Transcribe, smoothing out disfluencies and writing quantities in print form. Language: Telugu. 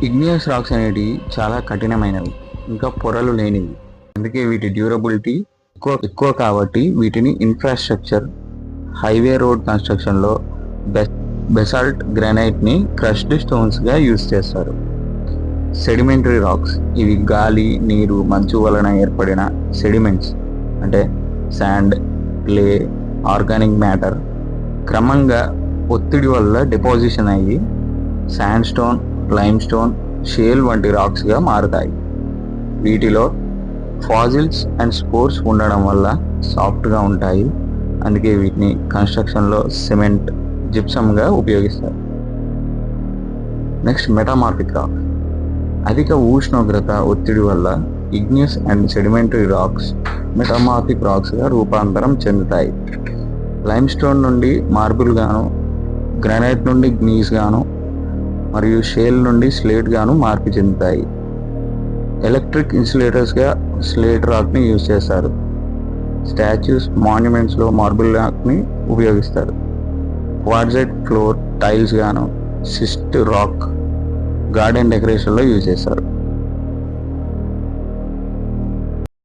ఇగ్నియస్ రాక్స్ అనేటివి చాలా కఠినమైనవి, ఇంకా పొరలు లేనివి. అందుకే వీటి డ్యూరబిలిటీ ఎక్కువ కాబట్టి వీటిని ఇన్ఫ్రాస్ట్రక్చర్, హైవే రోడ్ కన్స్ట్రక్షన్లో బెసాల్ట్ గ్రానైట్ని క్రష్డ్ స్టోన్స్గా యూజ్ చేస్తారు. సెడిమెంటరీ రాక్స్ ఇవి గాలి, నీరు, మంచు వలన ఏర్పడిన సెడిమెంట్స్ అంటే శాండ్, క్లే, ఆర్గానిక్ మ్యాటర్ క్రమంగా ఒత్తిడి వల్ల డిపాజిషన్ అయ్యి sand stone, lime stone, shale వంటి రాక్స్గా మారుతాయి. వీటిలో ఫాజిల్స్ అండ్ స్పోర్స్ ఉండడం వల్ల సాఫ్ట్గా ఉంటాయి. అందుకే వీటిని కన్స్ట్రక్షన్లో సిమెంట్, జిప్సమ్గా ఉపయోగిస్తారు. Next metamorphic rock. అధిక ఉష్ణోగ్రత, ఒత్తిడి వల్ల igneous and sedimentary rocks metamorphic రాక్స్గా రూపాంతరం చెందుతాయి. లైమ్ స్టోన్ నుండి మార్బుల్ గాను, గ్రానైట్ నుండి గ్నీస్ గాను మరియు షేల్ నుండి స్లేట్ గాను మార్పు చెందుతాయి. ఎలక్ట్రిక్ ఇన్సులేటర్స్గా స్లేట్ రాక్ని యూజ్ చేస్తారు. స్టాచ్యూస్, మాన్యుమెంట్స్లో మార్బుల్ రాక్ని ఉపయోగిస్తారు. క్వార్ట్జైట్ ఫ్లోర్ టైల్స్ గాను, సిస్ట్ రాక్ గార్డెన్ డెకరేషన్లో యూజ్ చేస్తారు.